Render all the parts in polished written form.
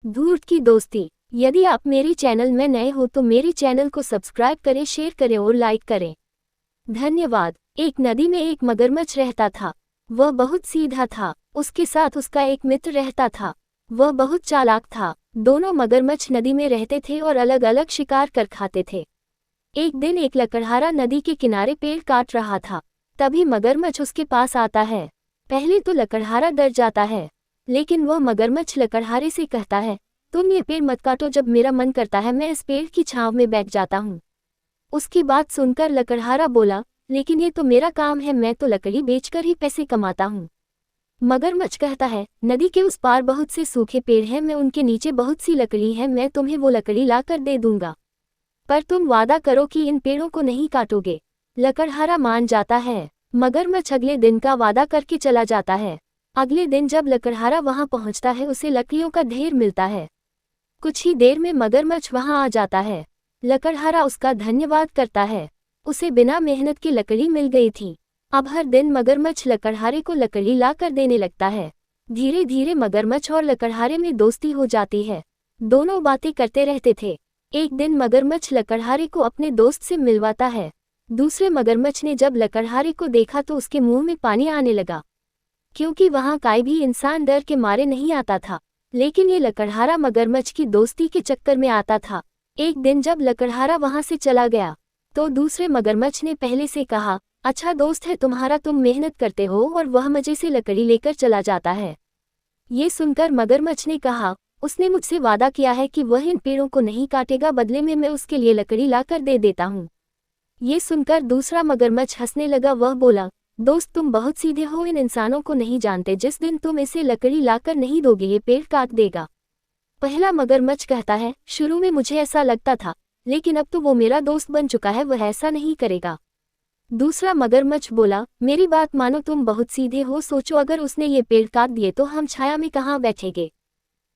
धूर्त की दोस्ती। यदि आप मेरी चैनल में नए हो तो मेरी चैनल को सब्सक्राइब करें, शेयर करें और लाइक करें। धन्यवाद। एक नदी में एक मगरमच्छ रहता था। वह बहुत सीधा था। उसके साथ उसका एक मित्र रहता था। वह बहुत चालाक था। दोनों मगरमच्छ नदी में रहते थे और अलग अलग शिकार कर खाते थे। एक दिन एक लकड़हारा नदी के किनारे पेड़ काट रहा था। तभी मगरमच्छ उसके पास आता है। पहले तो लकड़हारा डर जाता है, लेकिन वह मगरमच्छ लकड़हारे से कहता है, तुम ये पेड़ मत काटो, जब मेरा मन करता है मैं इस पेड़ की छांव में बैठ जाता हूँ। उसकी बात सुनकर लकड़हारा बोला, लेकिन ये तो मेरा काम है, मैं तो लकड़ी बेचकर ही पैसे कमाता हूँ। मगरमच्छ कहता है, नदी के उस पार बहुत से सूखे पेड़ हैं, मैं उनके नीचे बहुत सी लकड़ी है, मैं तुम्हें वो लकड़ी ला कर दे दूंगा, पर तुम वादा करो कि इन पेड़ों को नहीं काटोगे। लकड़हारा मान जाता है। मगरमच्छ अगले दिन का वादा करके चला जाता है। अगले दिन जब लकड़हारा वहां पहुंचता है, उसे लकड़ियों का ढेर मिलता है। कुछ ही देर में मगरमच्छ वहां आ जाता है। लकड़हारा उसका धन्यवाद करता है। उसे बिना मेहनत की लकड़ी मिल गई थी। अब हर दिन मगरमच्छ लकड़हारे को लकड़ी ला कर देने लगता है। धीरे धीरे मगरमच्छ और लकड़हारे में दोस्ती हो जाती है। दोनों बातें करते रहते थे। एक दिन मगरमच्छ लकड़हारे को अपने दोस्त से मिलवाता है। दूसरे मगरमच्छ ने जब लकड़हारे को देखा तो उसके मुंह में पानी आने लगा, क्योंकि वहां कोई भी इंसान डर के मारे नहीं आता था, लेकिन ये लकड़हारा मगरमच्छ की दोस्ती के चक्कर में आता था। एक दिन जब लकड़हारा वहां से चला गया तो दूसरे मगरमच्छ ने पहले से कहा, अच्छा दोस्त है तुम्हारा, तुम मेहनत करते हो और वह मजे से लकड़ी लेकर चला जाता है। ये सुनकर मगरमच्छ ने कहा, उसने मुझसे वादा किया है कि वह इन पेड़ों को नहीं काटेगा, बदले में मैं उसके लिए लकड़ी लाकर दे देता हूँ। ये सुनकर दूसरा मगरमच्छ हंसने लगा। वह बोला, दोस्त तुम बहुत सीधे हो, इन इंसानों को नहीं जानते, जिस दिन तुम इसे लकड़ी लाकर नहीं दोगे ये पेड़ काट देगा। पहला मगरमच्छ कहता है, शुरू में मुझे ऐसा लगता था, लेकिन अब तो वो मेरा दोस्त बन चुका है, वह ऐसा नहीं करेगा। दूसरा मगरमच्छ बोला, मेरी बात मानो, तुम बहुत सीधे हो, सोचो अगर उसने ये पेड़ काट दिए तो हम छाया में कहाँ बैठेंगे।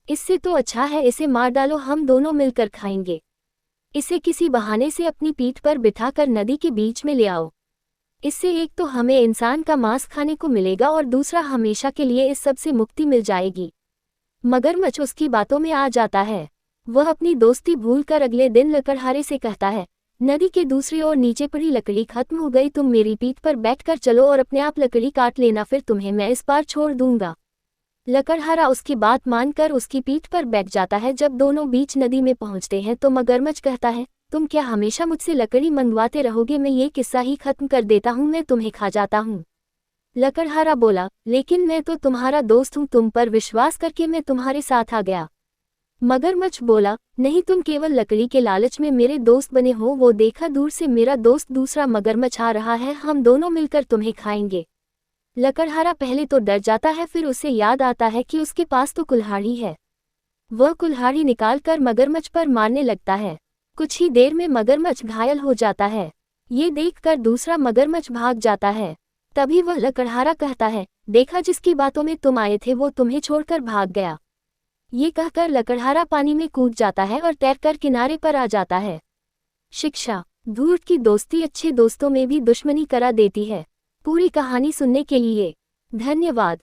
इससे तो अच्छा है इसे मार डालो, हम दोनों मिलकर खाएंगे। इसे किसी बहाने से अपनी पीठ पर बिठाकर नदी के बीच में ले आओ। इससे एक तो हमें इंसान का मांस खाने को मिलेगा और दूसरा हमेशा के लिए इस सब से मुक्ति मिल जाएगी। मगरमच्छ उसकी बातों में आ जाता है। वह अपनी दोस्ती भूलकर अगले दिन लकड़हारे से कहता है, नदी के दूसरी ओर नीचे पड़ी लकड़ी खत्म हो गई, तुम मेरी पीठ पर बैठकर चलो और अपने आप लकड़ी काट लेना, फिर तुम्हें मैं इस पार छोड़ दूंगा। लकड़हारा उसकी बात मानकर उसकी पीठ पर बैठ जाता है। जब दोनों बीच नदी में पहुंचते हैं तो मगरमच्छ कहता है, तुम क्या हमेशा मुझसे लकड़ी मंगवाते रहोगे, मैं ये किस्सा ही खत्म कर देता हूँ, मैं तुम्हें खा जाता हूँ। लकड़हारा बोला, लेकिन मैं तो तुम्हारा दोस्त हूँ, तुम पर विश्वास करके मैं तुम्हारे साथ आ गया। मगरमच्छ बोला, नहीं, तुम केवल लकड़ी के लालच में मेरे दोस्त बने हो, वो देखा दूर से मेरा दोस्त दूसरा मगरमच्छ आ रहा है, हम दोनों मिलकर तुम्हें खाएंगे। लकड़हारा पहले तो डर जाता है, फिर उसे याद आता है कि उसके पास तो कुल्हाड़ी है। वह कुल्हाड़ी निकालकर मगरमच्छ पर मारने लगता है। कुछ ही देर में मगरमच्छ घायल हो जाता है। ये देखकर दूसरा मगरमच्छ भाग जाता है। तभी वह लकड़हारा कहता है, देखा, जिसकी बातों में तुम आए थे वो तुम्हें छोड़कर भाग गया। ये कहकर लकड़हारा पानी में कूद जाता है और तैरकर किनारे पर आ जाता है। शिक्षा। धूर्त की दोस्ती अच्छे दोस्तों में भी दुश्मनी करा देती है। पूरी कहानी सुनने के लिए धन्यवाद।